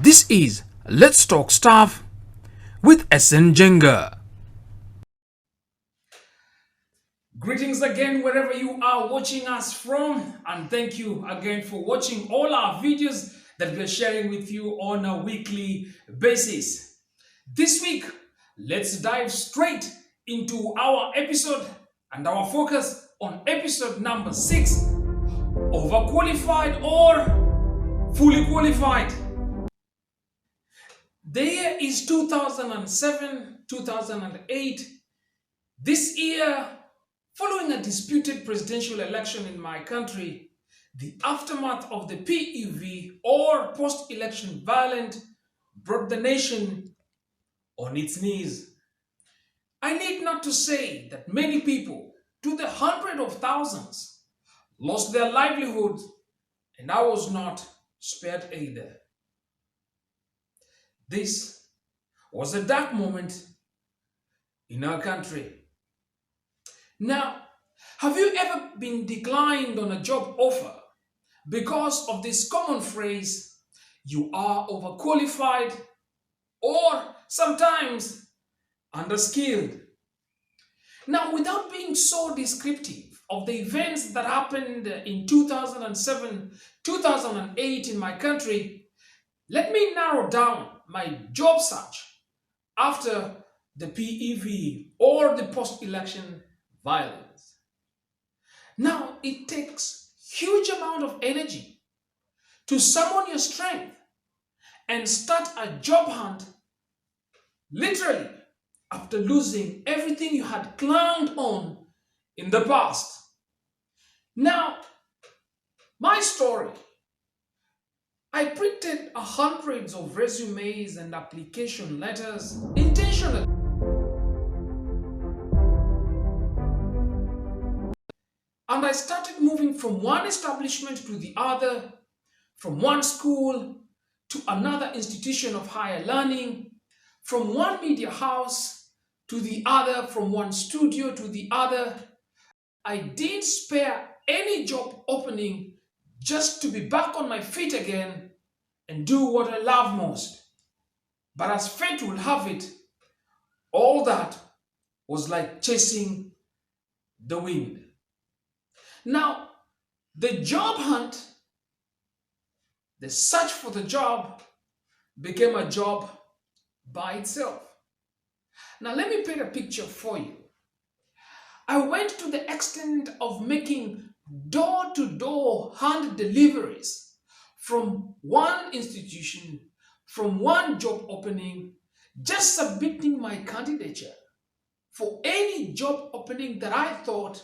This is Let's Talk Staff with SN Jenga. Greetings again wherever you are watching us from, and thank you again for watching all our videos that we're sharing with you on a weekly basis. This week, let's dive straight into our episode and our focus on episode number 6, Overqualified or Fully Qualified. The year is 2007, 2008. This year, following a disputed presidential election in my country, the aftermath of the PEV or post-election violence brought the nation on its knees. I need not to say that many people, to the hundreds of thousands, lost their livelihoods, and I was not spared either. This was a dark moment in our country. Now, have you ever been declined on a job offer because of this common phrase, you are overqualified or sometimes underskilled? Now, without being so descriptive of the events that happened in 2007, 2008 in my country, let me narrow down my job search after the PEV or the post-election violence. Now, it takes huge amount of energy to summon your strength and start a job hunt literally after losing everything you had clung on in the past. Now, my story, I printed hundreds of resumes and application letters intentionally. And I started moving from one establishment to the other, from one school to another institution of higher learning, from one media house to the other, from one studio to the other. I didn't spare any job opening just to be back on my feet again and do what I love most. But as fate will have it, all that was like chasing the wind. Now, the job hunt, the search for the job, became a job by itself. Now, let me paint a picture for you. I went to the extent of making door-to-door hand deliveries from one institution, from one job opening, just submitting my candidature for any job opening that I thought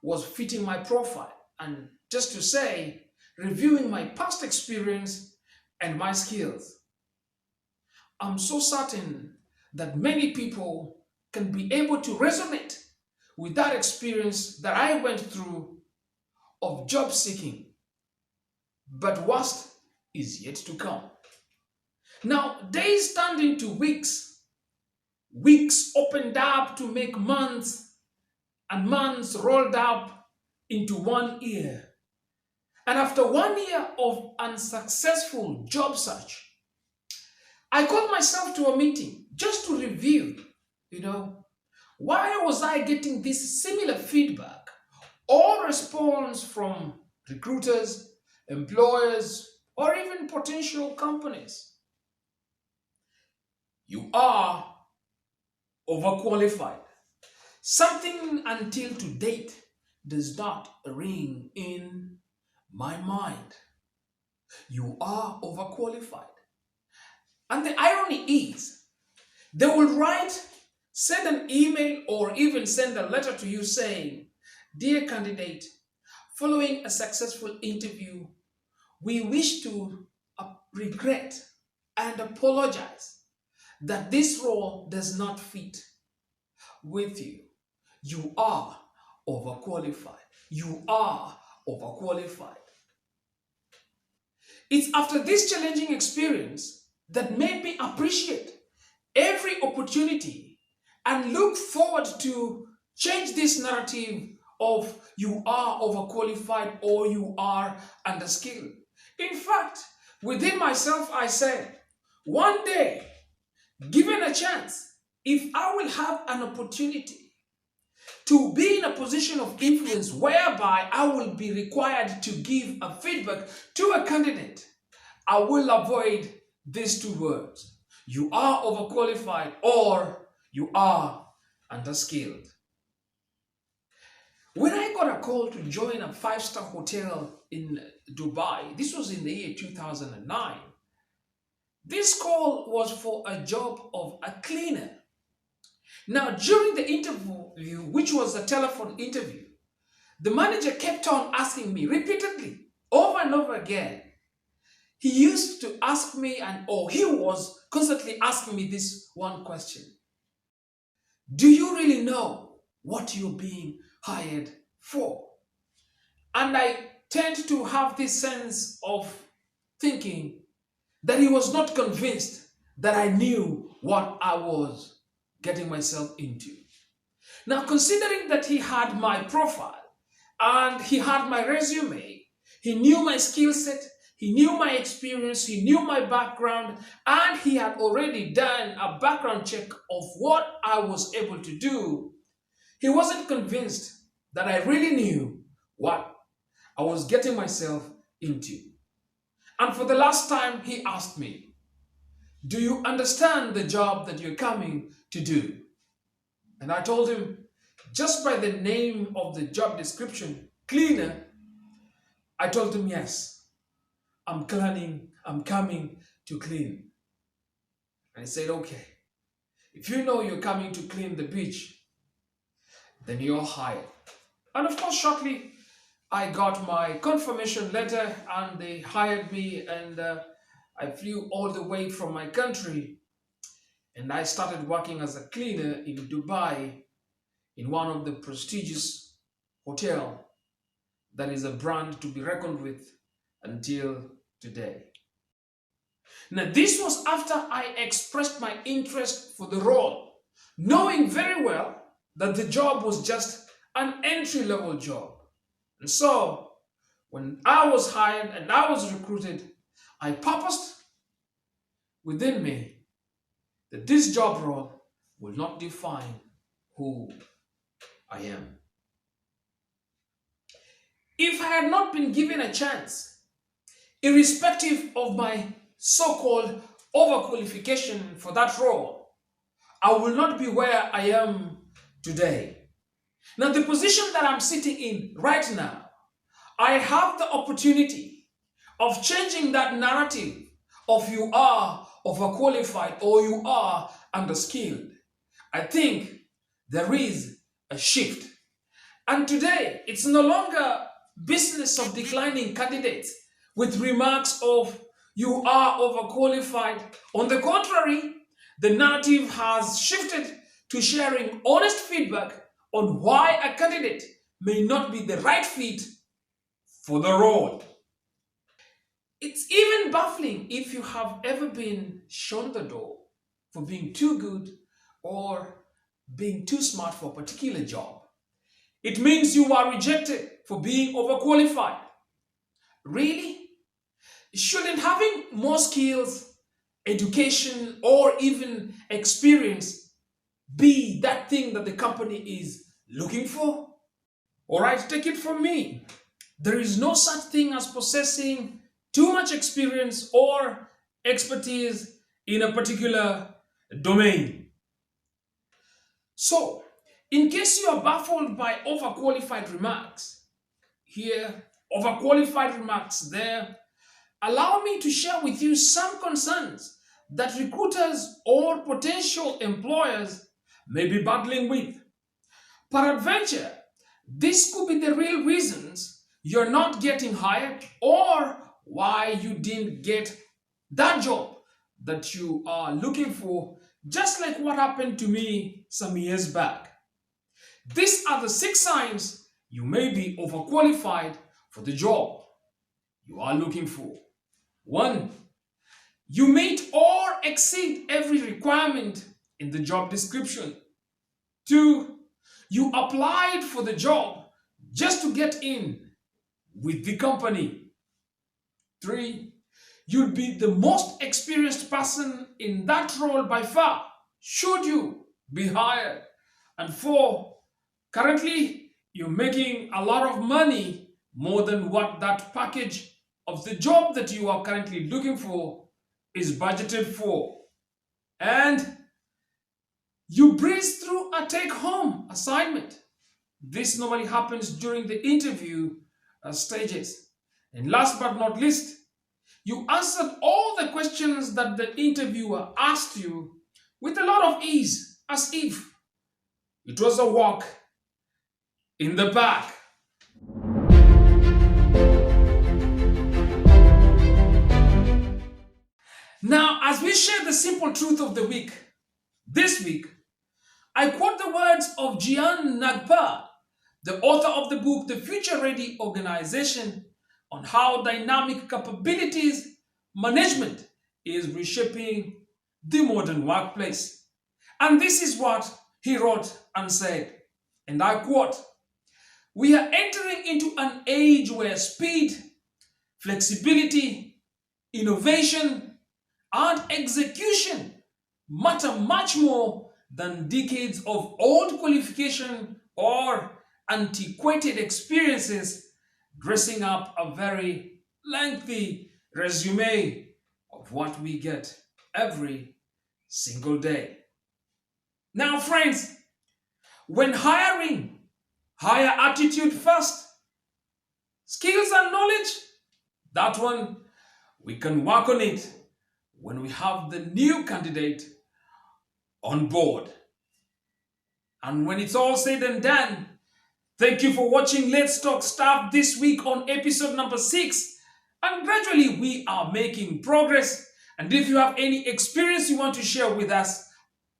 was fitting my profile, and just to say, reviewing my past experience and my skills. I'm so certain that many people can be able to resonate with that experience that I went through of job seeking. But worst is yet to come. Now, days turned into weeks. Weeks opened up to make months, and months rolled up into 1 year. And after 1 year of unsuccessful job search, I called myself to a meeting just to review, why was I getting this similar feedback or response from recruiters, employers, or even potential companies? You are overqualified. Something until to date does not ring in my mind. You are overqualified. And the irony is, they will send an email or even send a letter to you saying, "Dear candidate, following a successful interview, we wish to regret and apologize that this role does not fit with you. You are overqualified. You are overqualified." It's after this challenging experience that made me appreciate every opportunity and look forward to change this narrative of you are overqualified or you are underskilled. In fact, within myself, I said, One day, given a chance, if I will have an opportunity to be in a position of influence whereby I will be required to give a feedback to a candidate, I will avoid these two words. You are overqualified or you are underskilled. When I got a call to join a five-star hotel in Dubai, this was in the year 2009. This call was for a job of a cleaner. Now, during the interview, which was a telephone interview, the manager kept on asking me repeatedly, over and over again. He used to ask me, he was constantly asking me this one question. Do you really know what you're being hired for? And I tend to have this sense of thinking that he was not convinced that I knew what I was getting myself into. Now, considering that he had my profile and he had my resume, he knew my skill set, he knew my experience, he knew my background, and he had already done a background check of what I was able to do, he wasn't convinced that I really knew what I was getting myself into. And for the last time, he asked me, do you understand the job that you're coming to do? And I told him, just by the name of the job description, cleaner, I told him, yes, I'm coming to clean. And he said, okay, if you know you're coming to clean the beach, then you're hired. And of course, shortly, I got my confirmation letter and they hired me, and I flew all the way from my country and I started working as a cleaner in Dubai in one of the prestigious hotel that is a brand to be reckoned with until today. Now, this was after I expressed my interest for the role, knowing very well that the job was just an entry-level job. And so, when I was hired and I was recruited, I purposed within me that this job role will not define who I am. If I had not been given a chance, irrespective of my so-called overqualification for that role, I will not be where I am today. Now, the position that I'm sitting in right now, I have the opportunity of changing that narrative of you are overqualified or you are underskilled. I think there is a shift. And today, it's no longer business of declining candidates with remarks of you are overqualified. On the contrary, the narrative has shifted to sharing honest feedback on why a candidate may not be the right fit for the role. It's even baffling if you have ever been shown the door for being too good or being too smart for a particular job. It means you are rejected for being overqualified. Really? Shouldn't having more skills, education, or even experience be that thing that the company is looking for? All right, take it from me. There is no such thing as possessing too much experience or expertise in a particular domain. So, in case you are baffled by overqualified remarks here, overqualified remarks there, allow me to share with you some concerns that recruiters or potential employers may be battling with. Peradventure, this could be the real reasons you're not getting hired or why you didn't get that job that you are looking for, just like what happened to me some years back. These are the 6 signs you may be overqualified for the job you are looking for. 1. You meet or exceed every requirement in the job description. 2. You applied for the job just to get in with the company. 3. You'll be the most experienced person in that role by far, should you be hired. And 4, currently you're making a lot of money, more than what that package of the job that you are currently looking for is budgeted for. And you breeze through a take-home assignment. This normally happens during the interview stages. And last but not least, you answered all the questions that the interviewer asked you with a lot of ease, as if it was a walk in the park. Now, as we share the simple truth of the week, this week, I quote the words of Gian Nagpal, the author of the book The Future Ready Organization, on how dynamic capabilities management is reshaping the modern workplace. And this is what he wrote and said, and I quote, "We are entering into an age where speed, flexibility, innovation, and execution matter much more than decades of old qualification or antiquated experiences dressing up a very lengthy resume of what we get every single day." Now, friends, when hiring, hire attitude first, skills and knowledge, that one we can work on it when we have the new candidate on board. And when it's all said and done, thank you for watching Let's Talk Staff this week on episode number 6. And gradually we are making progress. And if you have any experience you want to share with us,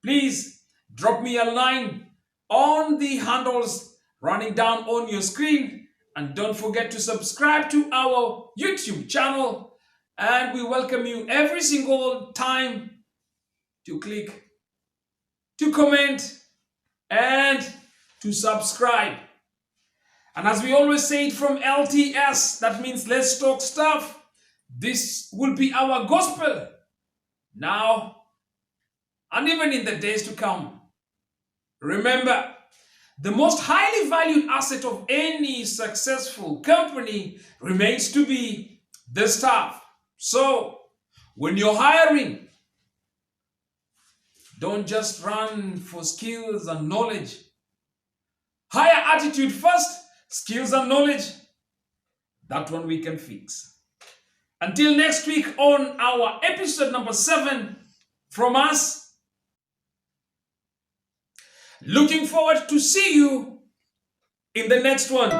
please drop me a line on the handles running down on your screen. And don't forget to subscribe to our YouTube channel. And we welcome you every single time to click, to comment, and to subscribe. And as we always say it from LTS, that means Let's Talk Stuff. This will be our gospel now and even in the days to come. Remember, the most highly valued asset of any successful company remains to be the staff. So, when you're hiring, don't just run for skills and knowledge. Hire attitude first, skills and knowledge. That one we can fix. Until next week on our episode number 7 from us. Looking forward to see you in the next one.